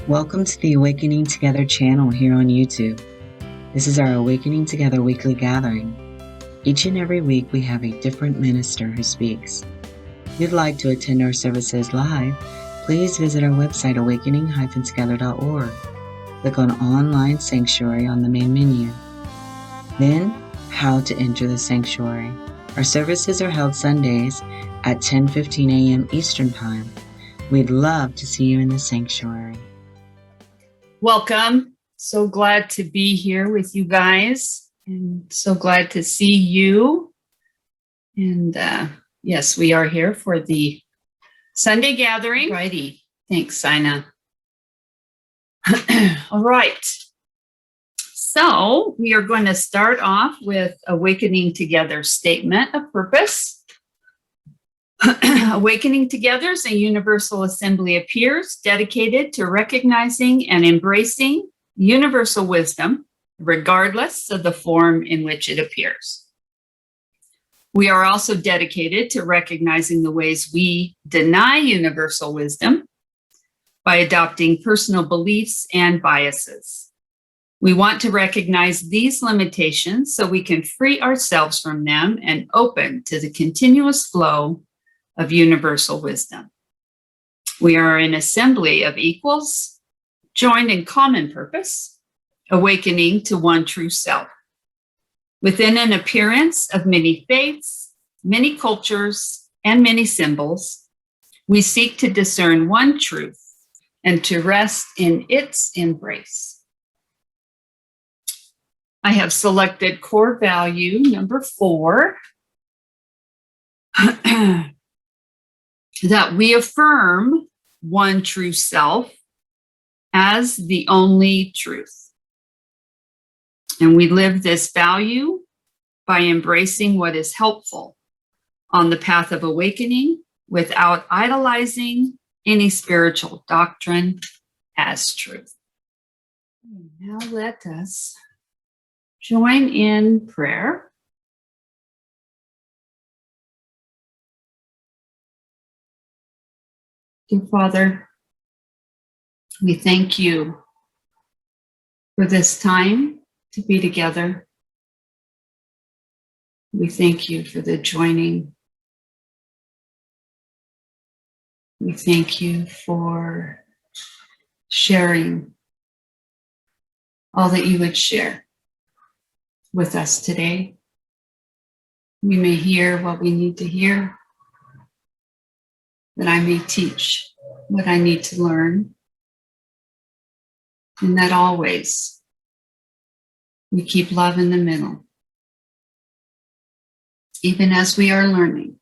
Welcome to the Awakening Together channel here on YouTube. This is our Awakening Together weekly gathering. Each and every week we have a different minister who speaks. If you'd like to attend our services live, please visit our website awakening-together.org. Click on Online Sanctuary on the main menu. Then, How to Enter the Sanctuary. Our services are held Sundays at 10:15 a.m. Eastern Time. We'd love to see you in the sanctuary. Welcome. So glad to be here with you guys and so glad to see you. And yes, we are here for the Sunday gathering. Righty. Thanks, Sina. All right. So we are going to start off with Awakening Together statement of purpose. Awakening Together is a universal assembly of peers dedicated to recognizing and embracing universal wisdom, regardless of the form in which it appears. We are also dedicated to recognizing the ways we deny universal wisdom by adopting personal beliefs and biases. We want to recognize these limitations so we can free ourselves from them and open to the continuous flow of universal wisdom. We are an assembly of equals, joined in common purpose, awakening to one true self. Within an appearance of many faiths, many cultures, and many symbols, we seek to discern one truth and to rest in its embrace. I have selected core value number 4. That we affirm one true self as the only truth. And we live this value by embracing what is helpful on the path of awakening without idolizing any spiritual doctrine as truth. Now let us join in prayer. Dear Father, we thank you for this time to be together. We thank you for the joining. We thank you for sharing all that you would share with us today. We may hear what we need to hear, that I may teach what I need to learn, and that always we keep love in the middle, even as we are learning,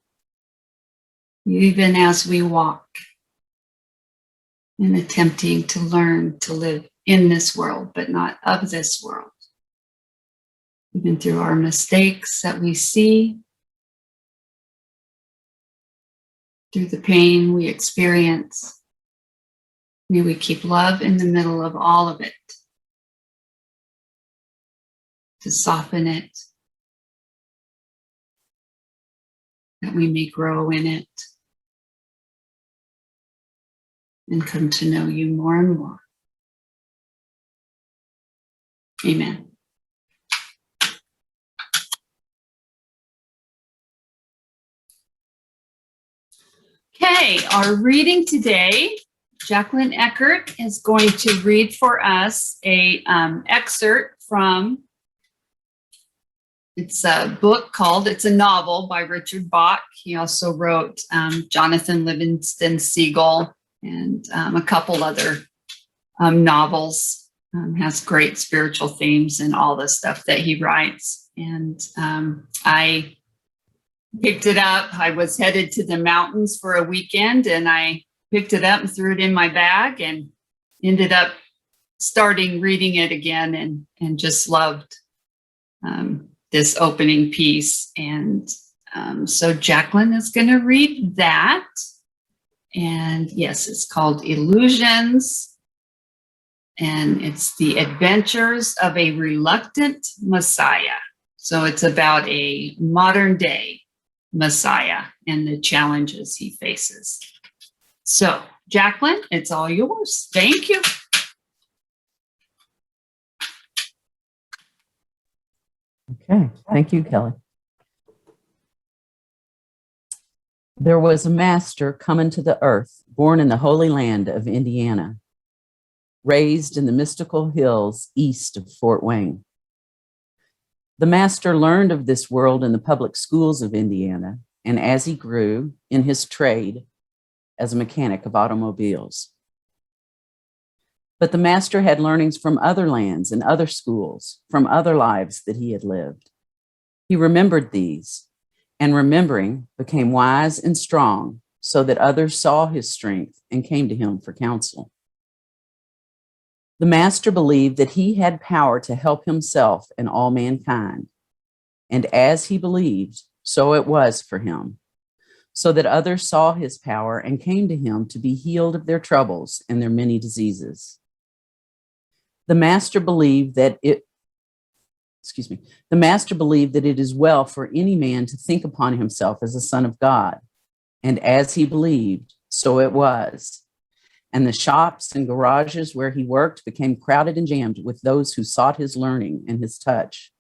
even as we walk and attempting to learn to live in this world, but not of this world, even through our mistakes that we see, through the pain we experience. May we keep love in the middle of all of it, to soften it, that we may grow in it and come to know you more and more. Amen. Okay, our reading today, Jacquelyn Eckert is going to read for us a excerpt from, it's a book called, it's a novel by Richard Bach. He also wrote Jonathan Livingston Seagull and a couple other novels. Has great spiritual themes and all the stuff that he writes. And I picked it up. I was headed to the mountains for a weekend and I picked it up and threw it in my bag and ended up starting reading it again and just loved this opening piece. And so Jacquelyn is going to read that. And yes, it's called Illusions. And it's the adventures of a reluctant Messiah. So it's about a modern day Messiah and the challenges he faces. So, Jacquelyn, it's all yours. Thank you. Okay, thank you, Kelly. There was a master coming to the earth, born in the holy land of Indiana, raised in the mystical hills east of Fort Wayne. The master learned of this world in the public schools of Indiana, and as he grew in his trade as a mechanic of automobiles. But the master had learnings from other lands and other schools, from other lives that he had lived. He remembered these, and remembering became wise and strong, so that others saw his strength and came to him for counsel. The master believed that he had power to help himself and all mankind, and as he believed, so it was for him, so that others saw his power and came to him to be healed of their troubles and their many diseases. The master believed that it is well for any man to think upon himself as a son of God. And as he believed, so it was. And the shops and garages where he worked became crowded and jammed with those who sought his learning and his touch,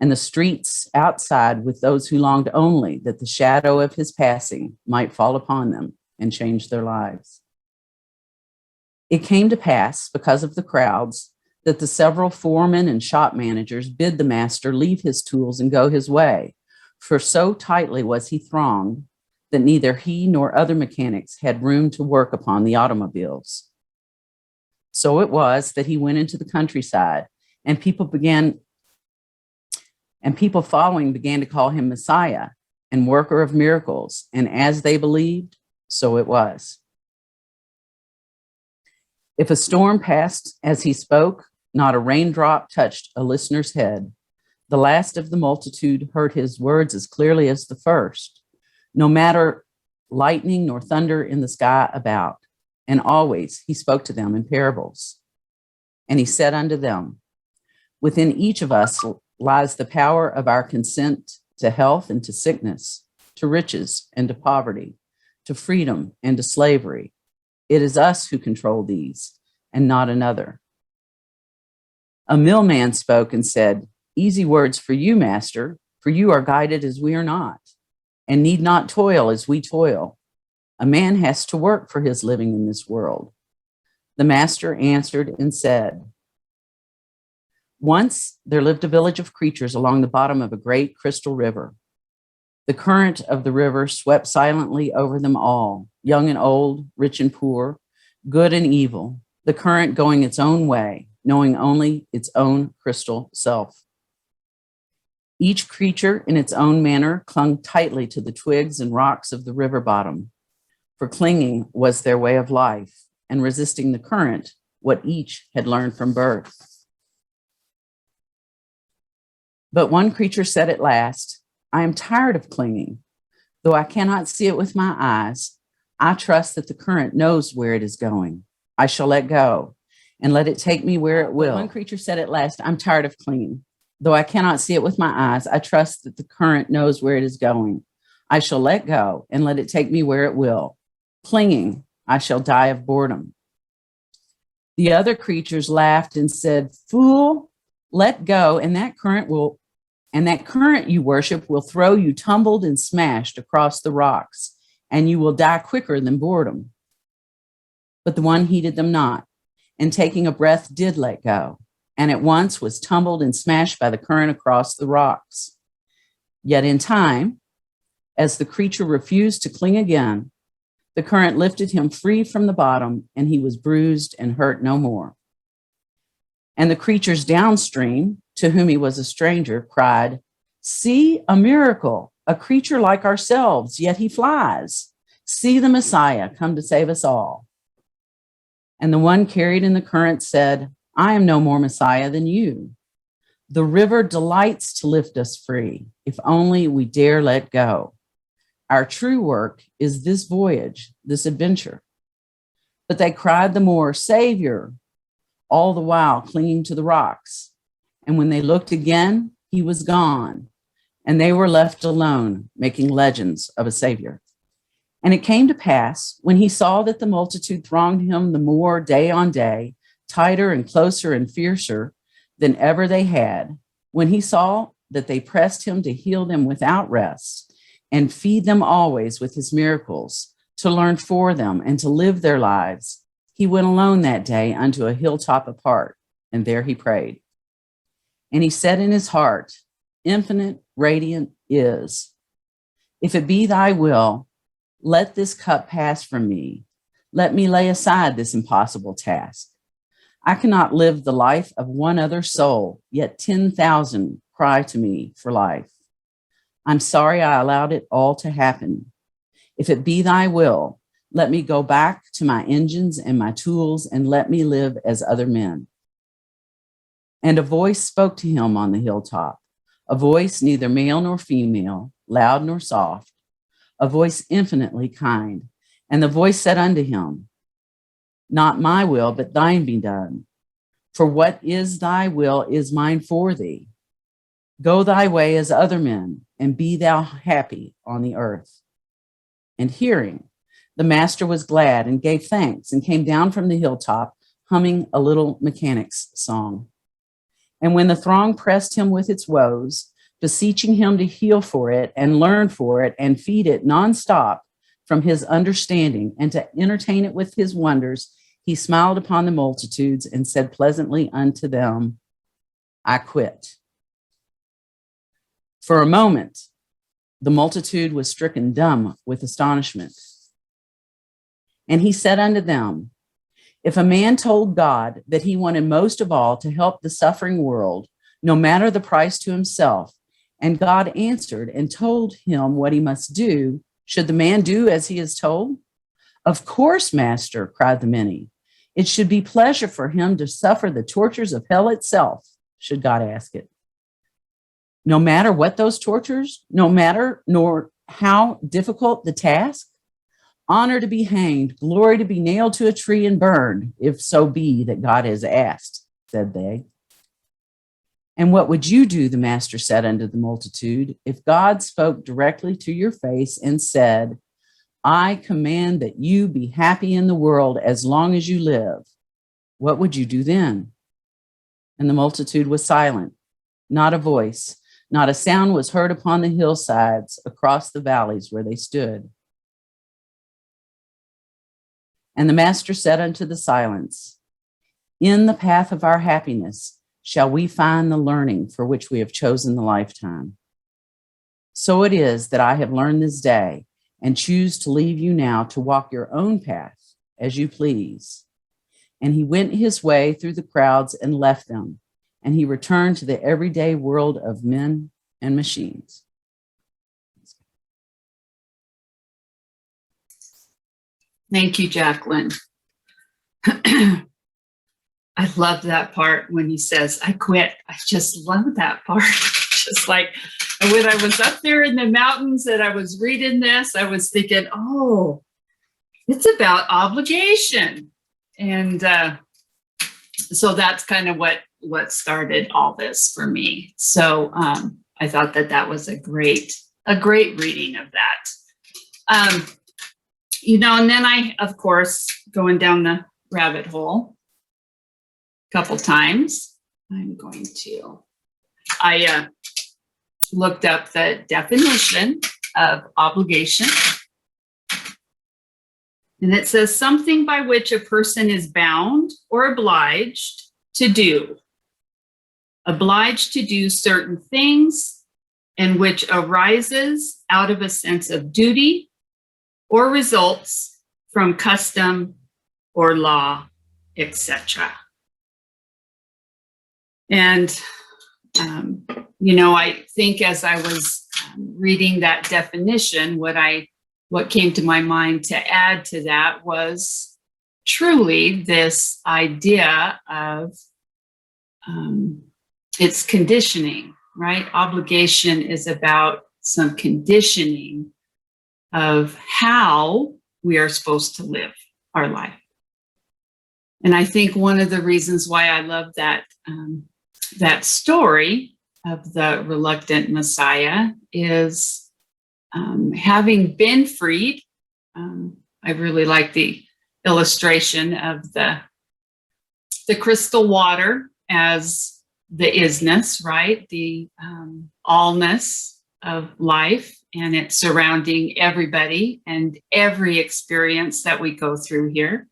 and the streets outside with those who longed only that the shadow of his passing might fall upon them and change their lives. It came to pass, because of the crowds, that the several foremen and shop managers bid the master leave his tools and go his way, for so tightly was he thronged that neither he nor other mechanics had room to work upon the automobiles. So it was that he went into the countryside, and people following began to call him Messiah and worker of miracles, and as they believed, so it was. If a storm passed as he spoke, not a raindrop touched a listener's head. The last of the multitude heard his words as clearly as the first, no matter lightning nor thunder in the sky about. And always he spoke to them in parables. And he said unto them, within each of us lies the power of our consent to health and to sickness, to riches and to poverty, to freedom and to slavery. It is us who control these, and not another. A millman spoke and said, easy words for you, master, for you are guided as we are not, and need not toil as we toil. A man has to work for his living in this world. The master answered and said, once there lived a village of creatures along the bottom of a great crystal river. The current of the river swept silently over them all, young and old, rich and poor, good and evil, the current going its own way, knowing only its own crystal self. Each creature in its own manner clung tightly to the twigs and rocks of the river bottom, for clinging was their way of life, and resisting the current, what each had learned from birth. But one creature said at last, I am tired of clinging. Though I cannot see it with my eyes, I trust that the current knows where it is going. I shall let go and let it take me where it will. One creature said at last, I'm tired of clinging. Though I cannot see it with my eyes, I trust that the current knows where it is going. I shall let go and let it take me where it will. Clinging, I shall die of boredom. The other creatures laughed and said, fool, let go, and that current you worship will throw you tumbled and smashed across the rocks, and you will die quicker than boredom. But the one heeded them not, and taking a breath did let go, and at once was tumbled and smashed by the current across the rocks. Yet in time, as the creature refused to cling again, the current lifted him free from the bottom, and he was bruised and hurt no more. And the creatures downstream, to whom he was a stranger, cried, see a miracle, a creature like ourselves, yet he flies. See the Messiah come to save us all. And the one carried in the current said, I am no more Messiah than you. The river delights to lift us free, if only we dare let go. Our true work is this voyage, this adventure. But they cried the more, Savior, all the while clinging to the rocks. And when they looked again, he was gone, and they were left alone, making legends of a Savior. And it came to pass, when he saw that the multitude thronged him the more day on day, tighter and closer and fiercer than ever they had, when he saw that they pressed him to heal them without rest and feed them always with his miracles, to learn for them and to live their lives, he went alone that day unto a hilltop apart, and there he prayed. And he said in his heart, infinite, radiant is, if it be thy will, let this cup pass from me. Let me lay aside this impossible task. I cannot live the life of one other soul, yet 10,000 cry to me for life. I'm sorry I allowed it all to happen. If it be thy will, let me go back to my engines and my tools and let me live as other men. And a voice spoke to him on the hilltop, a voice neither male nor female, loud nor soft, a voice infinitely kind. And the voice said unto him, not my will, but thine be done. For what is thy will is mine for thee. Go thy way as other men, and be thou happy on the earth. And hearing, the master was glad and gave thanks and came down from the hilltop, humming a little mechanic's song. And when the throng pressed him with its woes, beseeching him to heal for it and learn for it and feed it nonstop from his understanding and to entertain it with his wonders, he smiled upon the multitudes and said pleasantly unto them, I quit. For a moment, the multitude was stricken dumb with astonishment. And he said unto them, if a man told God that he wanted most of all to help the suffering world, no matter the price to himself, and God answered and told him what he must do, should the man do as he is told? Of course, master, cried the many. It should be pleasure for him to suffer the tortures of hell itself, should God ask it. No matter what those tortures, no matter nor how difficult the task, honor to be hanged, glory to be nailed to a tree and burned, if so be that God has asked, said they. And what would you do, the master said unto the multitude, if God spoke directly to your face and said, I command that you be happy in the world as long as you live? What would you do then? And the multitude was silent, not a voice, not a sound was heard upon the hillsides across the valleys where they stood. And the master said unto the silence, in the path of our happiness shall we find the learning for which we have chosen the lifetime. So it is that I have learned this day and choose to leave you now to walk your own path as you please. And he went his way through the crowds and left them, and he returned to the everyday world of men and machines. Thank you, Jacquelyn. I love that part when he says, I quit. I just love that part. Just like when I was up there in the mountains and I was reading this, I was thinking, oh, it's about obligation. And so that's kind of what started all this for me. So I thought that was a great reading of that. And then I, of course, going down the rabbit hole a couple times, I looked up the definition of obligation. And it says something by which a person is bound or obliged to do certain things, and which arises out of a sense of duty or results from custom or law, etc. And, I think as I was reading that definition, what came to my mind to add to that was truly this idea of it's conditioning, right? Obligation is about some conditioning of how we are supposed to live our life. And I think one of the reasons why I love that story of the reluctant Messiah is having been freed. I really like the illustration of the crystal water as the isness, right? The allness of life, and it's surrounding everybody and every experience that we go through here.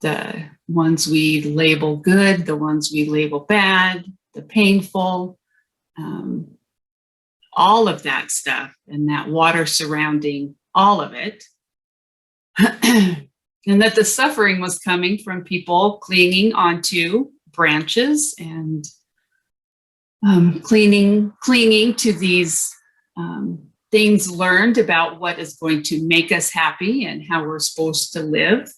The ones we label good, the ones we label bad, the painful, all of that stuff, and that water surrounding all of it. And that the suffering was coming from people clinging onto branches and clinging to these things learned about what is going to make us happy and how we're supposed to live.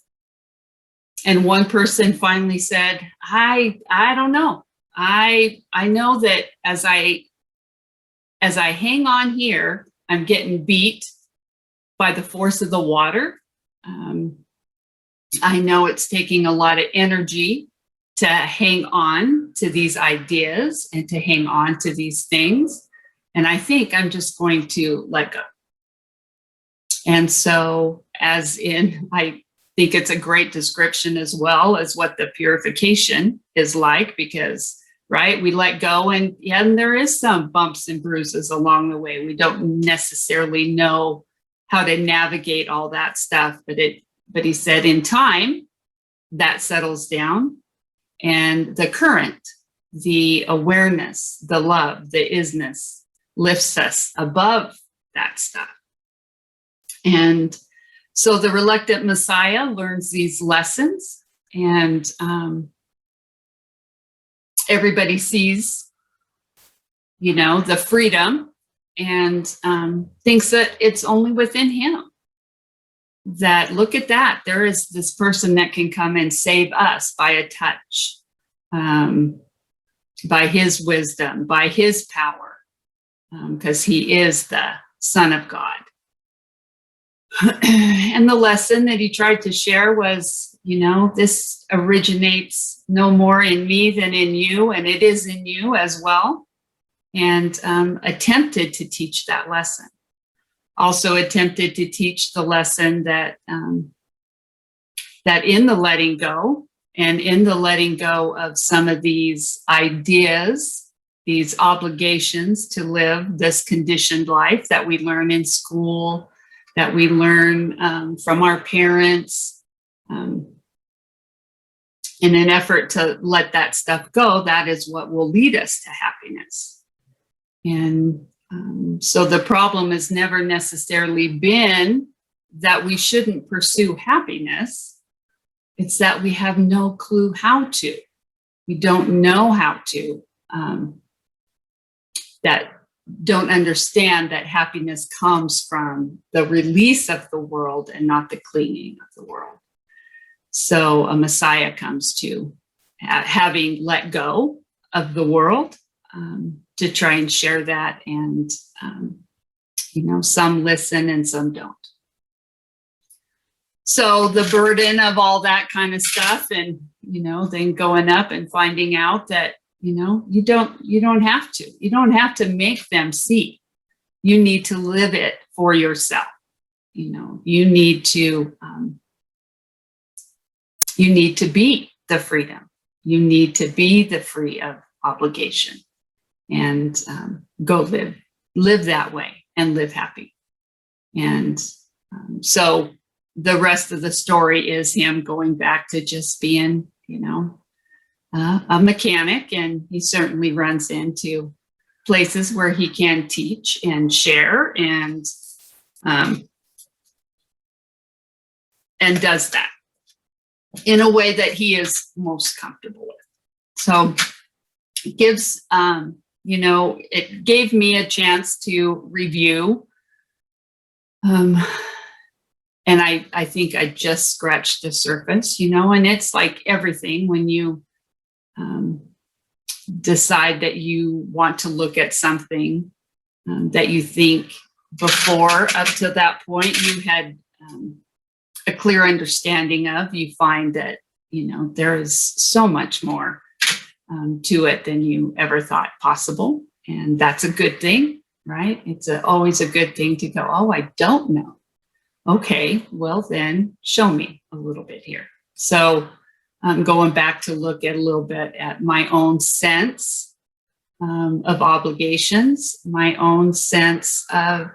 And one person finally said, I don't know. I know that as I hang on here, I'm getting beat by the force of the water. I know it's taking a lot of energy to hang on to these ideas and to hang on to these things. And I think I'm just going to let go. And so, as in, I think it's a great description as well as what the purification is like, because, right, we let go, and there is some bumps and bruises along the way. We don't necessarily know how to navigate all that stuff, but he said in time that settles down, and the current, the awareness, the love, the isness lifts us above that stuff. And so the reluctant Messiah learns these lessons, and everybody sees, the freedom, and thinks that it's only within him. That, look at that, there is this person that can come and save us by a touch, by his wisdom, by his power, because he is the Son of God. And the lesson that he tried to share was, this originates no more in me than in you, and it is in you as well. And attempted to teach that lesson. Also attempted to teach the lesson that that in the letting go, and in the letting go of some of these ideas, these obligations to live this conditioned life that we learn in school, that we learn from our parents, in an effort to let that stuff go, that is what will lead us to happiness. And so the problem has never necessarily been that we shouldn't pursue happiness. It's that we have no clue how to. We don't know how to. That don't understand that happiness comes from the release of the world and not the clinging of the world. So a Messiah comes to having let go of the world, to try and share that, and some listen and some don't. So the burden of all that kind of stuff, and then going up and finding out that you don't have to make them see. You need to live it for yourself. You need to be the freedom. You need to be the free of obligation. And go live that way and live happy. And so the rest of the story is him going back to just being, a mechanic. And he certainly runs into places where he can teach and share, and does that in a way that he is most comfortable with. So it gives, it gave me a chance to review. And I think I just scratched the surface, and it's like everything when you decide that you want to look at something that you think before up to that point you had a clear understanding of, you find that, there is so much more to it than you ever thought possible. And that's a good thing, right? It's always a good thing to go, oh, I don't know. Okay, well then show me a little bit here. So going back to look at a little bit at my own sense of obligations, my own sense of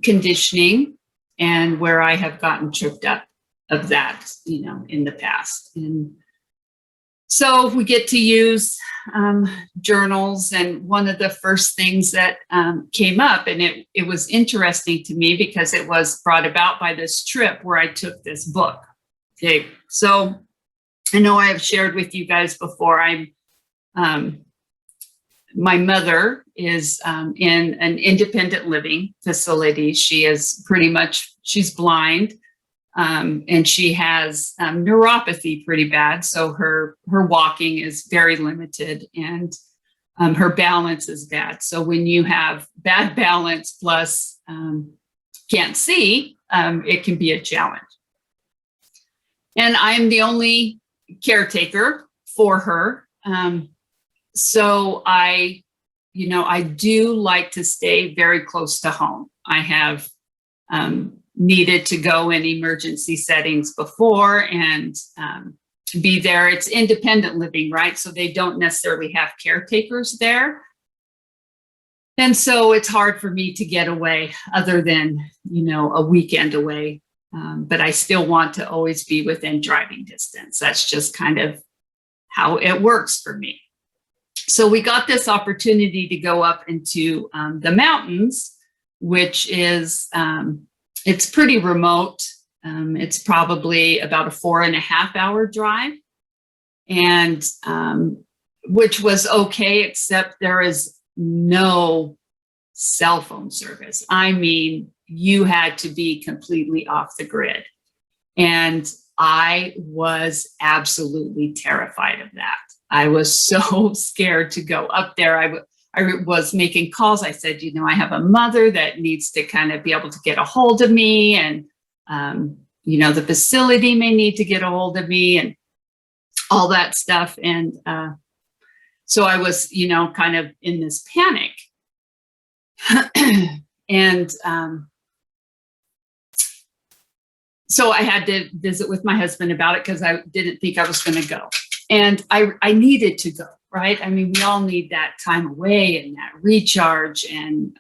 conditioning, and where I have gotten tripped up of that, in the past. And so we get to use journals, and one of the first things that came up, and it was interesting to me because it was brought about by this trip where I took this book. Okay, so I know I have shared with you guys before, my mother is in an independent living facility. She's blind, and she has neuropathy pretty bad. So her walking is very limited, and her balance is bad. So when you have bad balance plus can't see, it can be a challenge. And I'm the only caretaker for her. So I do like to stay very close to home. I have needed to go in emergency settings before and be there. It's independent living, right? So they don't necessarily have caretakers there. And so it's hard for me to get away other than, a weekend away. But I still want to always be within driving distance. That's just kind of how it works for me. So we got this opportunity to go up into the mountains, which is, it's pretty remote. It's probably about a 4.5-hour drive, and which was okay, except there is no cell phone service. I mean, you had to be completely off the grid. And I was absolutely terrified of that. I was so scared to go up there. I was making calls. I said, I have a mother that needs to kind of be able to get a hold of me, and, the facility may need to get a hold of me, and all that stuff. And so I was, kind of in this panic. And so I had to visit with my husband about it because I didn't think I was going to go. And I needed to go, right? I mean, we all need that time away and that recharge, and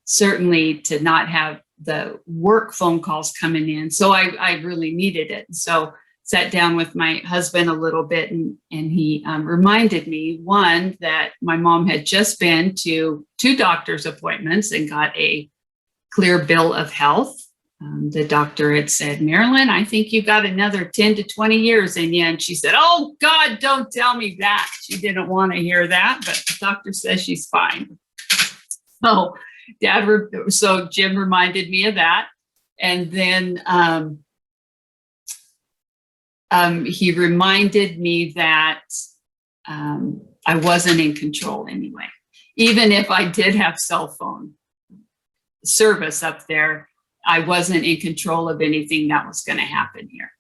certainly to not have the work phone calls coming in. So I really needed it. So sat down with my husband a little bit, and he reminded me, one, that my mom had just been to 2 doctor's appointments and got a clear bill of health. The doctor had said, Marilyn, I think you got another 10 to 20 years in you. And she said, oh, God, don't tell me that. She didn't want to hear that, but the doctor says she's fine. So Jim reminded me of that. And then he reminded me that I wasn't in control anyway. Even if I did have cell phone service up there, I wasn't in control of anything that was going to happen here.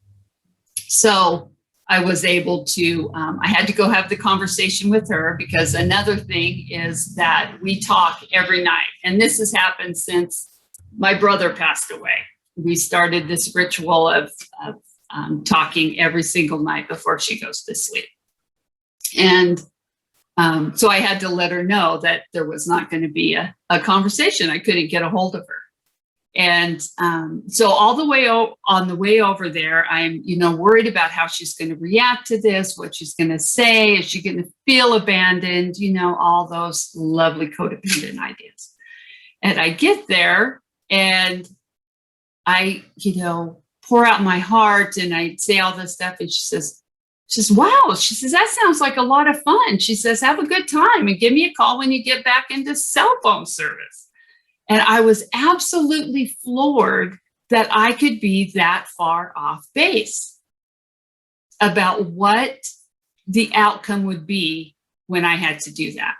So I was able to, I had to go have the conversation with her, because another thing is that we talk every night. And this has happened since my brother passed away. We started this ritual of talking every single night before she goes to sleep. And so I had to let her know that there was not going to be a conversation. I couldn't get a hold of her. And so all the way on the way over there, I'm, worried about how she's going to react to this, what she's going to say. Is she going to feel abandoned? All those lovely codependent ideas. And I get there and I, pour out my heart and I say all this stuff. And she says, wow. She says, that sounds like a lot of fun. She says, have a good time and give me a call when you get back into cell phone service. And I was absolutely floored that I could be that far off base about what the outcome would be when I had to do that.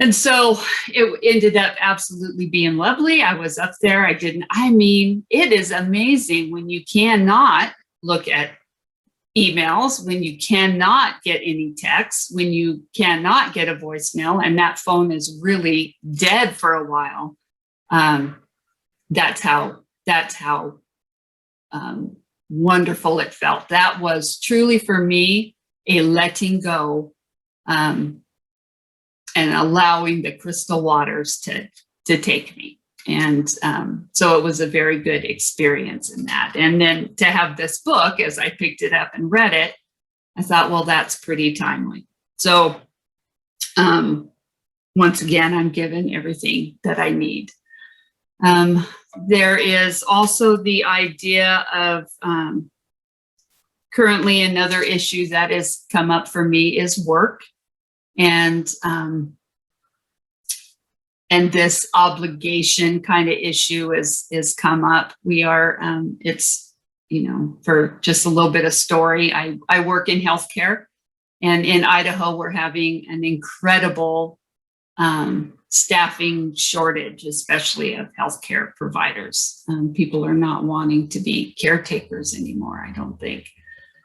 And so it ended up absolutely being lovely. I was up there. it is amazing when you cannot look at emails, when you cannot get any texts, when you cannot get a voicemail, and that phone is really dead for a while. That's how wonderful it felt. That was truly for me a letting go, and allowing the crystal waters to take me. And so it was a very good experience in that. And then to have this book, as I picked it up and read it, I thought, well, that's pretty timely. So once again, I'm given everything that I need. There is also the idea of currently another issue that has come up for me is work. And this obligation kind of issue is come up. We are, it's, for just a little bit of story, I work in healthcare, and in Idaho, we're having an incredible staffing shortage, especially of healthcare providers. People are not wanting to be caretakers anymore, I don't think.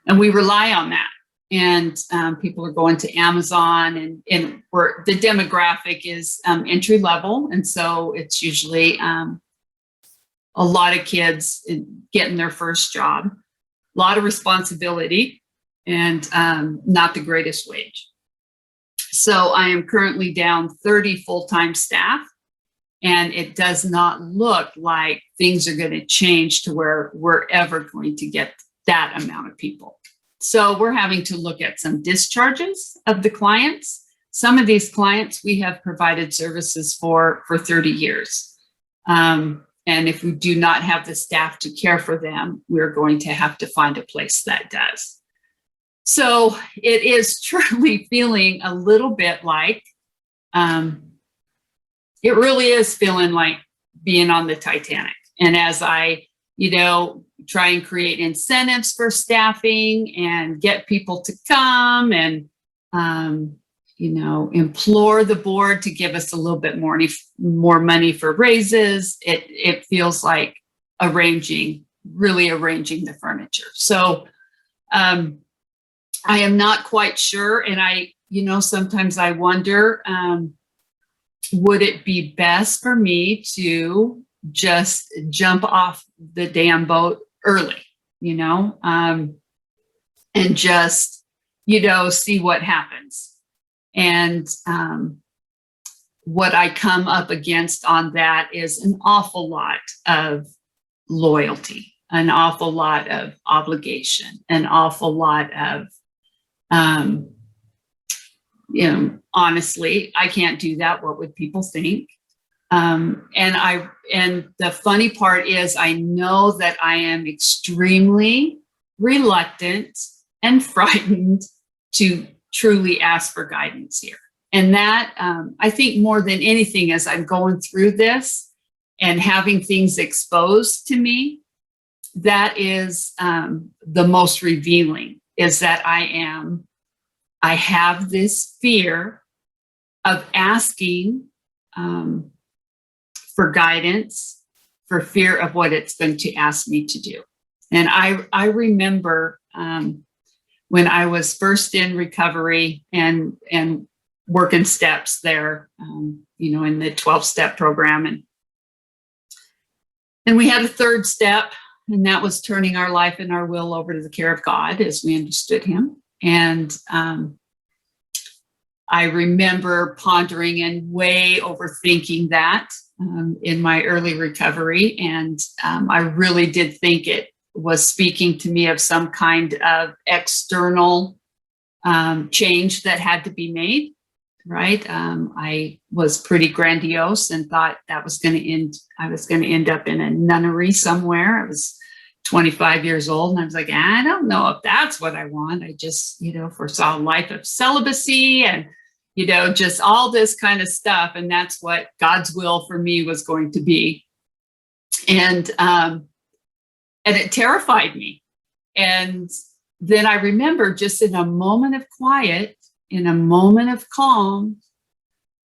And we rely on that. And people are going to Amazon, and where the demographic is entry level. And so it's usually a lot of kids getting their first job, a lot of responsibility, and not the greatest wage. So I am currently down 30 full-time staff, and it does not look like things are going to change to where we're ever going to get that amount of people. So we're having to look at some discharges of the clients. Some of these clients we have provided services for 30 years. And if we do not have the staff to care for them, we're going to have to find a place that does. So it is truly feeling a little bit like, it really is feeling like being on the Titanic. And as I, try and create incentives for staffing and get people to come and, implore the board to give us a little bit more money for raises, it feels like really arranging the furniture. So I am not quite sure. And sometimes I wonder, would it be best for me to just jump off the damn boat early, and just, see what happens. And what I come up against on that is an awful lot of loyalty, an awful lot of obligation, an awful lot of, honestly, I can't do that. What would people think? And the funny part is I know that I am extremely reluctant and frightened to truly ask for guidance here. And that, I think more than anything, as I'm going through this and having things exposed to me, that is the most revealing, is that I have this fear of asking for guidance, for fear of what it's going to ask me to do. And I remember when I was first in recovery and working steps there, in the 12-step program. And we had a third step, and that was turning our life and our will over to the care of God as we understood him. And I remember pondering and way overthinking that in my early recovery. And I really did think it was speaking to me of some kind of external change that had to be made, right? I was pretty grandiose and thought that I was going to end up in a nunnery somewhere. I was 25 years old, and I was like, I don't know if that's what I want. I just, foresaw a life of celibacy and, just all this kind of stuff. And that's what God's will for me was going to be. And it terrified me. And then I remember, just in a moment of quiet, in a moment of calm,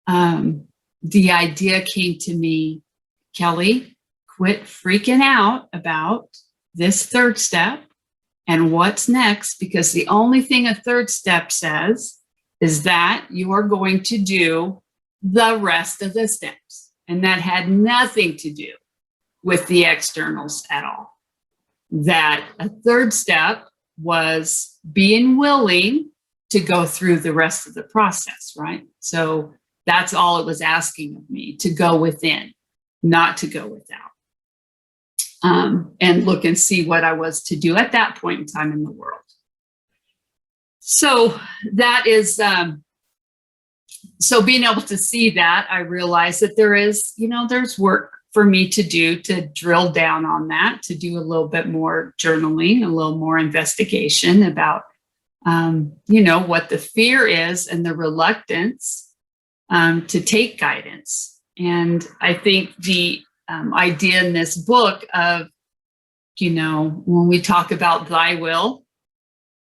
the idea came to me, Kelly, quit freaking out about this third step and what's next, because the only thing a third step says is that you are going to do the rest of the steps. And that had nothing to do with the externals at all. that a third step was being willing to go through the rest of the process, right? So that's all it was asking of me, to go within, not to go without. And look and see what I was to do at that point in time in the world. So that is, so being able to see that, I realized that there is, there's work for me to do to drill down on that, to do a little bit more journaling, a little more investigation about, what the fear is and the reluctance to take guidance. And I think the idea in this book of, when we talk about thy will,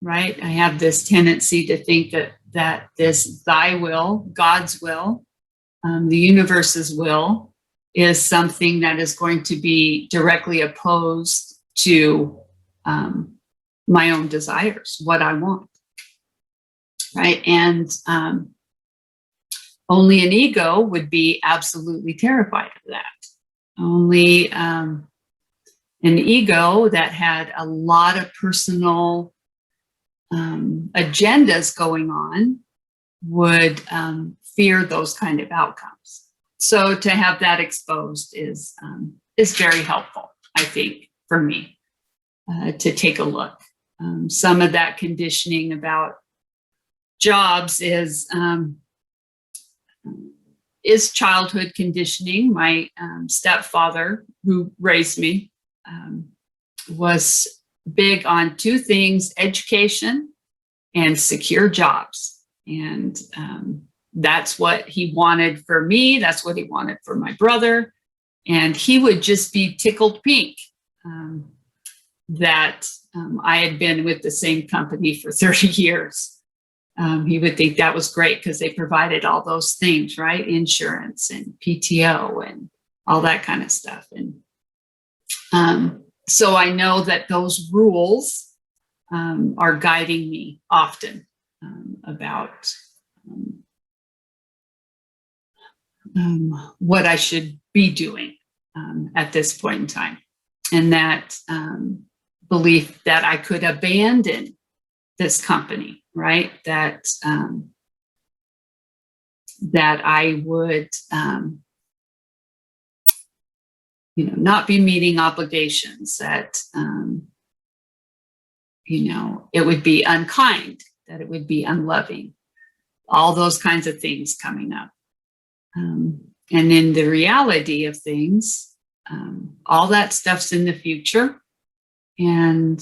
right? I have this tendency to think that this thy will, God's will, the universe's will, is something that is going to be directly opposed to my own desires, what I want, right? And only an ego would be absolutely terrified of that. Only an ego that had a lot of personal agendas going on would fear those kind of outcomes. So to have that exposed is very helpful, I think, for me to take a look. Some of that conditioning about jobs is childhood conditioning. My stepfather, who raised me, was big on two things: education and secure jobs. And that's what he wanted for me. That's what he wanted for my brother. And he would just be tickled pink that I had been with the same company for 30 years. He would think that was great because they provided all those things, right? Insurance and PTO and all that kind of stuff. And so I know that those rules are guiding me often about what I should be doing at this point in time. And that belief that I could abandon this company, right? That I would, not be meeting obligations, that, it would be unkind, that it would be unloving, all those kinds of things coming up. And in the reality of things, all that stuff's in the future. And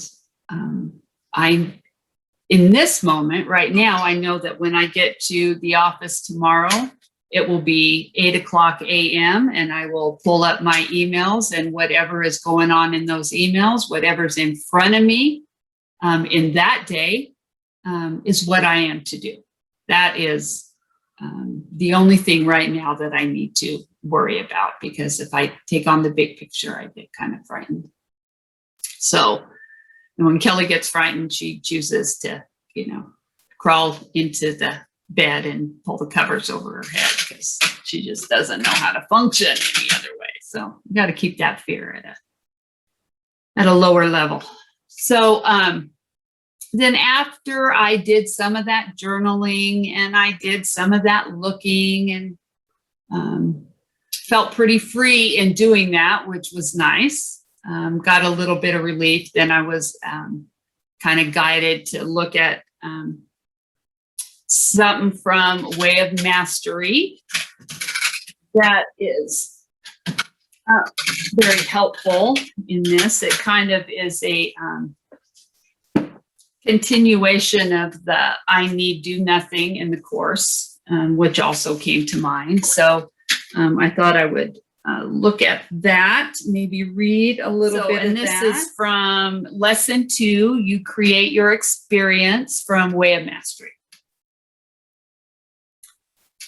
in this moment right now, I know that when I get to the office tomorrow, it will be 8:00 a.m. and I will pull up my emails, and whatever is going on in those emails, whatever's in front of me in that day is what I am to do. That is the only thing right now that I need to worry about, because if I take on the big picture, I get kind of frightened. So when Kelly gets frightened, she chooses to, crawl into the bed and pull the covers over her head because she just doesn't know how to function any other way. So you got to keep that fear at a lower level. So then after I did some of that journaling and I did some of that looking and felt pretty free in doing that, which was nice. Got a little bit of relief. Then I was kind of guided to look at something from Way of Mastery that is very helpful in this. It kind of is a continuation of the I Need Do Nothing in the course, which also came to mind. So I thought I would look at that, maybe read a little bit of that. And this is from Lesson 2, You Create Your Experience, from Way of Mastery.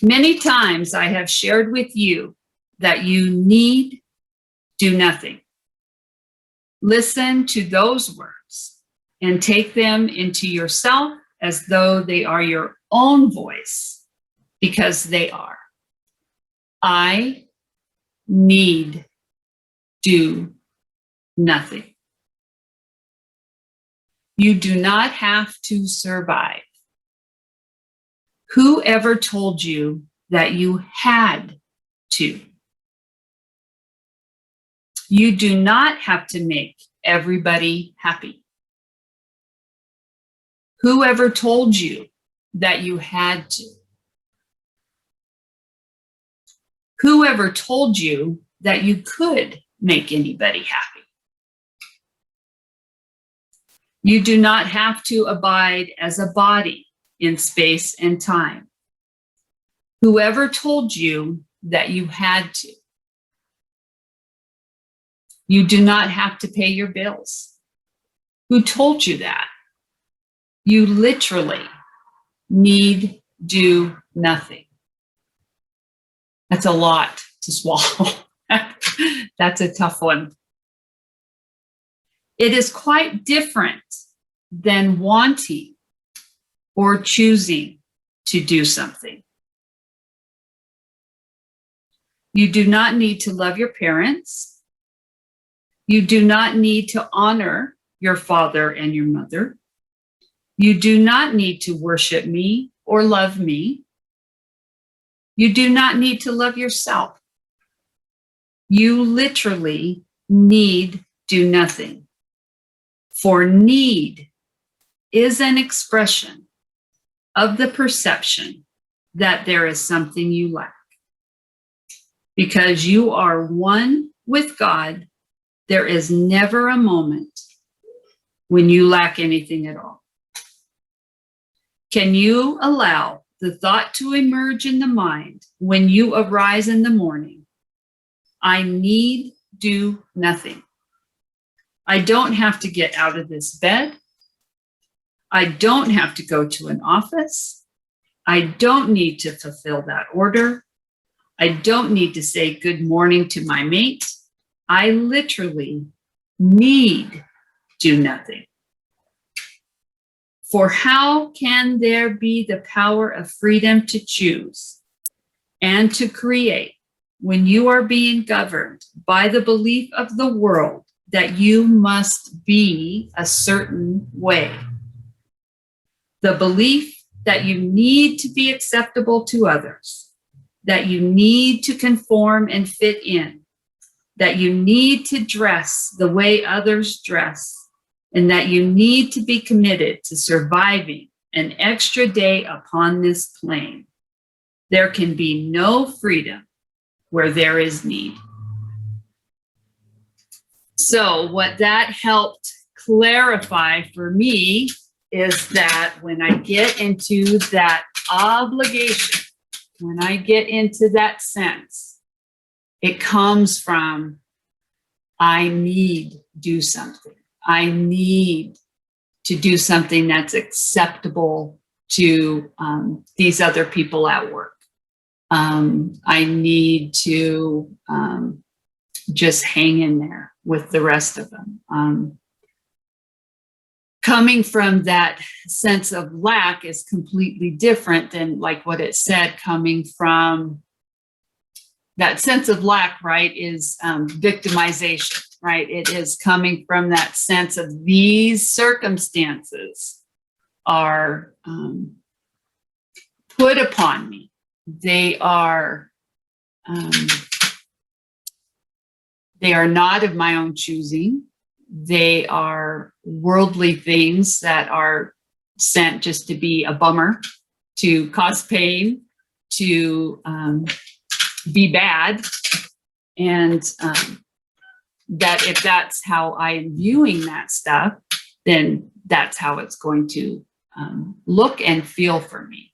Many times I have shared with you that you need do nothing. Listen to those words and take them into yourself as though they are your own voice, because they are. I need do nothing. You do not have to survive. Who ever told you that you had to? You do not have to make everybody happy. Who ever told you that you had to? Who ever told you that you could make anybody happy? You do not have to abide as a body in space and time. Whoever told you that you had to? You do not have to pay your bills. Who told you that? You literally need do nothing. That's a lot to swallow. That's a tough one. It is quite different than wanting or choosing to do something. You do not need to love your parents. You do not need to honor your father and your mother. You do not need to worship me or love me. You do not need to love yourself. You literally need do nothing. For need is an expression of the perception that there is something you lack. Because you are one with God, there is never a moment when you lack anything at all. Can you allow the thought to emerge in the mind when you arise in the morning? I need do nothing. I don't have to get out of this bed. I don't have to go to an office. I don't need to fulfill that order. I don't need to say good morning to my mate. I literally need do nothing. For how can there be the power of freedom to choose and to create when you are being governed by the belief of the world that you must be a certain way? The belief that you need to be acceptable to others, that you need to conform and fit in, that you need to dress the way others dress, and that you need to be committed to surviving an extra day upon this plane. There can be no freedom where there is need. So what that helped clarify for me is that when I get into that obligation, when I get into that sense, it comes from, I need do something. I need to do something that's acceptable to these other people at work. I need to just hang in there with the rest of them. Coming from that sense of lack is completely different than like what it said, coming from that sense of lack, right, is victimization, right? It is coming from that sense of these circumstances are put upon me. They are not of my own choosing. They are worldly things that are sent just to be a bummer, to cause pain, to be bad. And that if that's how I am viewing that stuff, then that's how it's going to look and feel for me.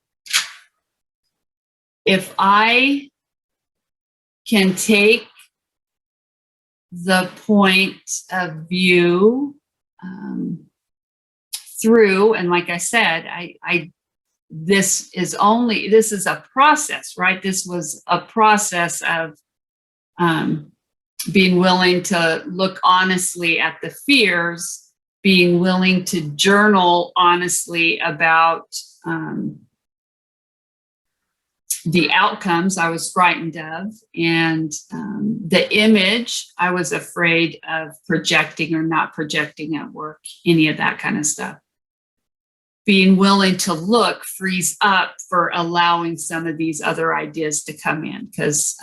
If I can take the point of view through, and like I said, this is a process, right? This was a process of being willing to look honestly at the fears, being willing to journal honestly about the outcomes I was frightened of, and the image I was afraid of projecting or not projecting at work, any of that kind of stuff. Being willing to look frees up for allowing some of these other ideas to come in, because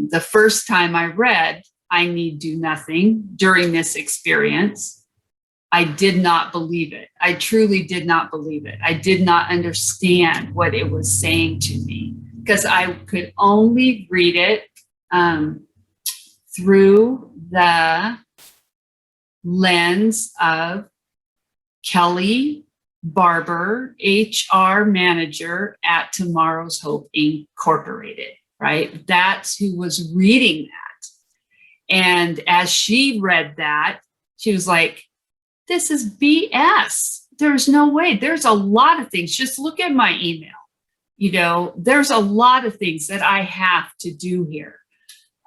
the first time I read I Need Do Nothing during this experience, I did not believe it. I truly did not believe it. I did not understand what it was saying to me, because I could only read it through the lens of Kelly Barber, HR manager at Tomorrow's Hope Incorporated, right? That's who was reading that. And as she read that, she was like, this is BS. There's no way. There's a lot of things. Just look at my email. You know, there's a lot of things that I have to do here.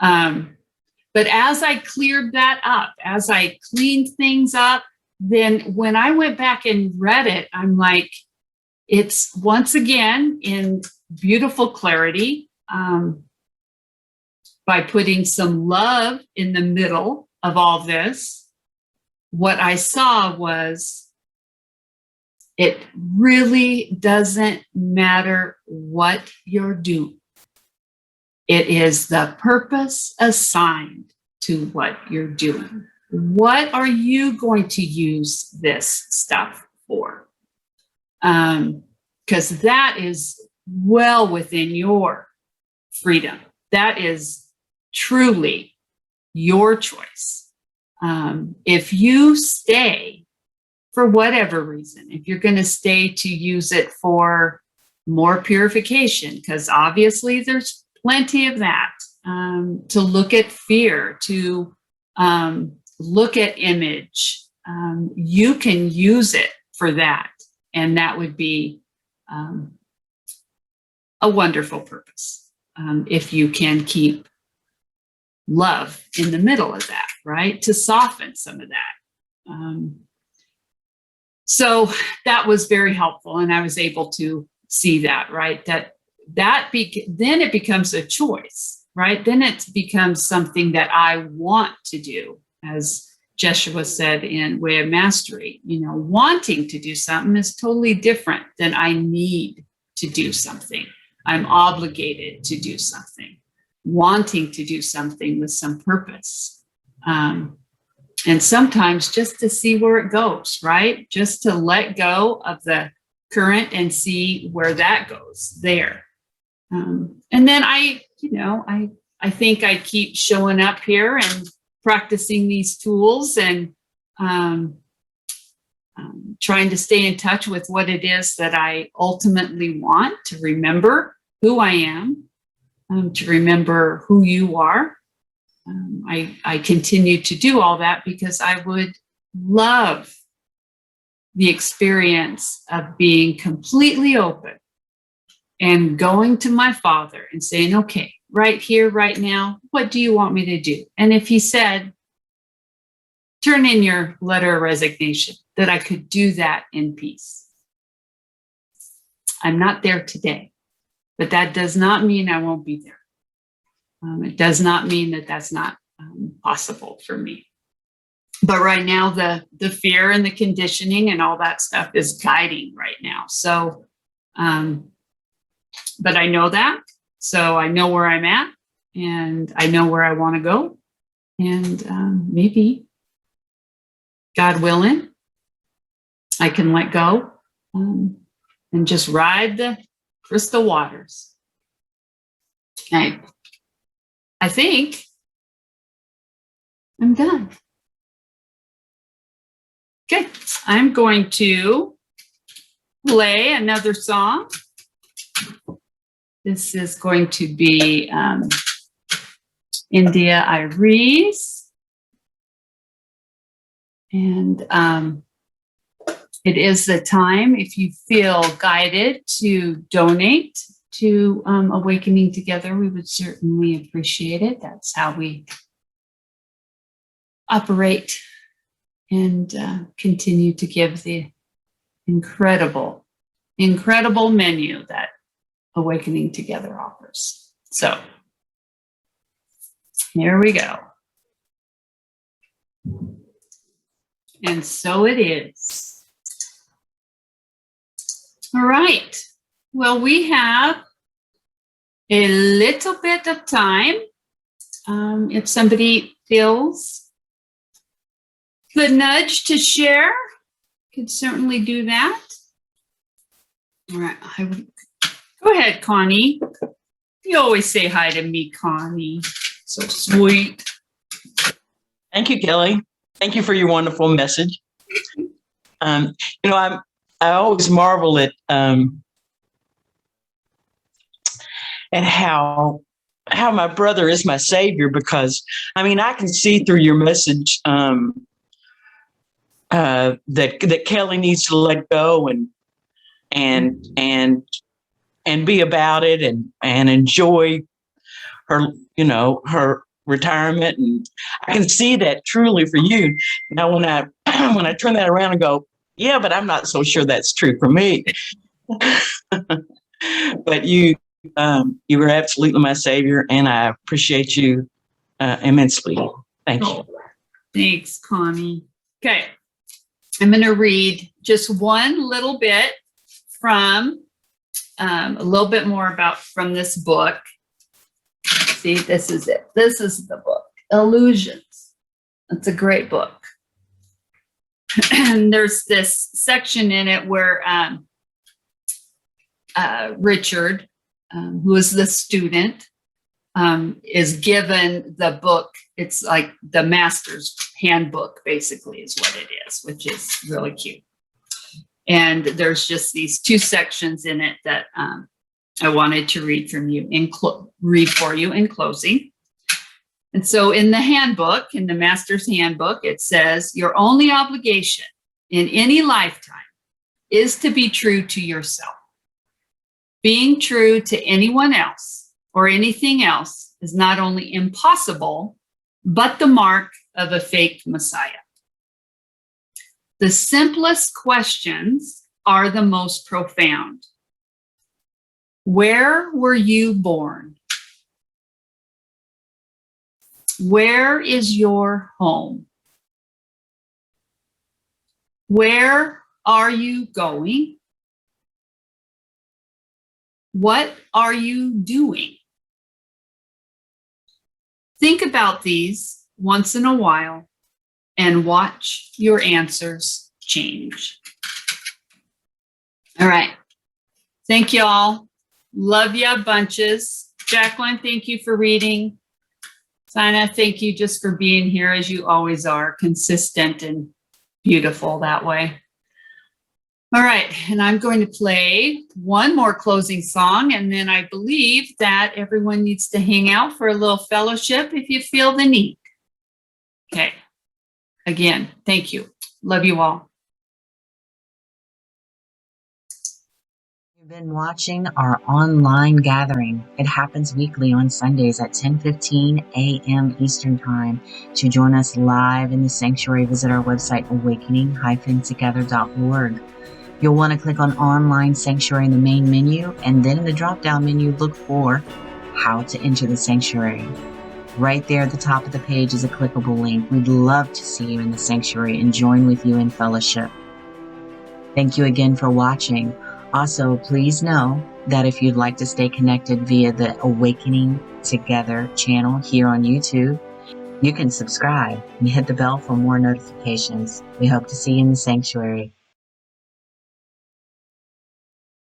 But as I cleared that up, as I cleaned things up, then when I went back and read it, I'm like, it's once again in beautiful clarity, by putting some love in the middle of all this. What I saw was, it really doesn't matter what you're doing. It is the purpose assigned to what you're doing. What are you going to use this stuff for? Because that is well within your freedom. That is truly your choice. If you stay for whatever reason, if you're going to stay to use it for more purification, because obviously there's plenty of that, to look at fear, to look at image, you can use it for that. And that would be a wonderful purpose, if you can keep love in the middle of that, right? To soften some of that. So that was very helpful. And I was able to see that, right? Then it becomes a choice, right? Then it becomes something that I want to do. As Jeshua said in Way of Mastery, you know, wanting to do something is totally different than I need to do something. I'm obligated to do something. Wanting to do something with some purpose. And sometimes just to see where it goes, right? Just to let go of the current and see where that goes there. And then I think I keep showing up here and practicing these tools and trying to stay in touch with what it is that I ultimately want, to remember who I am, to remember who you are. I continue to do all that because I would love the experience of being completely open and going to my Father and saying, okay, right here, right now, what do you want me to do? And if he said, turn in your letter of resignation, that I could do that in peace. I'm not there today, but that does not mean I won't be there. It does not mean that that's not possible for me. But right now, the fear and the conditioning and all that stuff is guiding right now. So, but I know that. So I know where I'm at and I know where I want to go. And maybe, God willing, I can let go and just ride the crystal waters. Okay. I think I'm done. Okay, I'm going to play another song. This is going to be India Iris. And it is the time, if you feel guided to donate to Awakening Together, we would certainly appreciate it. That's how we operate and continue to give the incredible incredible menu that Awakening Together offers. So here we go. And so it is. All right. Well, we have a little bit of time. If somebody feels the nudge to share, could certainly do that. All right. Go ahead, Connie. You always say hi to me, Connie. So sweet. Thank you, Kelly. Thank you for your wonderful message. I always marvel at how my brother is my savior, because I can see through your message that Kelly needs to let go and be about it and enjoy her, her retirement. And I can see that truly for you. Now, when I turn that around and go, yeah, but I'm not so sure that's true for me. But you were absolutely my savior, and I appreciate you immensely. Thank you. Thanks, Connie. Okay. I'm going to read just one little bit from a little bit more from this book. See, this is it. This is the book, Illusions. It's a great book. And there's this section in it where Richard, who is the student, is given the book. It's like the master's handbook, basically, is what it is, which is really cute. And there's just these two sections in it that I wanted to read for you in closing. And so in the handbook, in the master's handbook, it says, your only obligation in any lifetime is to be true to yourself. Being true to anyone else or anything else is not only impossible, but the mark of a fake Messiah. The simplest questions are the most profound. Where were you born? Where is your home? Where are you going? What are you doing? Think about these once in a while and watch your answers change. All right. Thank you all. Love ya bunches. Jacquelyn, thank you for reading. Sana, thank you just for being here as you always are, consistent and beautiful that way. All right, and I'm going to play one more closing song, and then I believe that everyone needs to hang out for a little fellowship if you feel the need. Okay, again, thank you. Love you all. You've been watching our online gathering. It happens weekly on Sundays at 10:15 a.m. Eastern Time. To join us live in the sanctuary, visit our website, awakening-together.org. You'll want to click on Online Sanctuary in the main menu, and then in the drop-down menu, look for How to Enter the Sanctuary. Right there at the top of the page is a clickable link. We'd love to see you in the sanctuary and join with you in fellowship. Thank you again for watching. Also, please know that if you'd like to stay connected via the Awakening Together channel here on YouTube, you can subscribe and hit the bell for more notifications. We hope to see you in the sanctuary.